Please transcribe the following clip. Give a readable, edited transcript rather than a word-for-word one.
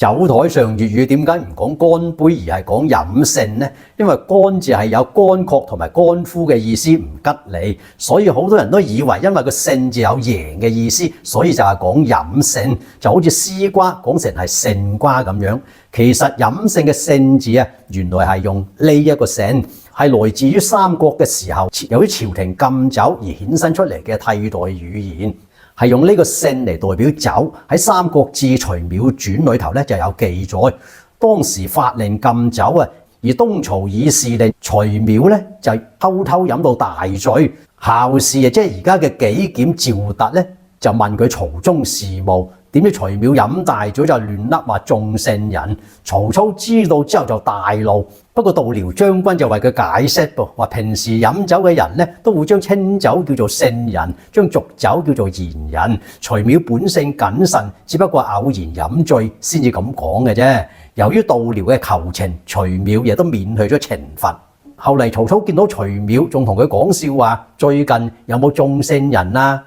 酒台上粵語點解唔講乾杯而係講飲勝呢？因為乾字係有乾涸同埋乾枯嘅意思，唔吉利，所以好多人都以為因為個勝字有贏嘅意思，所以就係講飲勝，就好似絲瓜講成係勝瓜咁樣。其實飲勝嘅勝字啊，原來係用呢一個勝，係來自於三國嘅時候，由於朝廷禁酒而衍生出嚟嘅替代語言。係用呢個勝嚟代表酒，喺《三國志·徐邈傳》裏頭咧就有記載。當時發令禁酒啊，而東曹以是令，徐邈咧就偷偷飲到大醉。校士啊，即係而家嘅紀檢趙突咧，就問佢曹中事務。點知徐邈飲大咗就亂噏話眾聖人，曹操知道之後就大怒。不過度遼將軍就為佢解釋噃，話平時飲酒嘅人咧都會將清酒叫做聖人，將濁酒叫做賢人。徐邈本性謹慎，只不過偶然飲醉先至咁講嘅啫。由於度遼嘅求情，徐邈亦都免去咗懲罰。後嚟曹操見到徐邈，仲同佢講笑話：最近有冇眾聖人啊？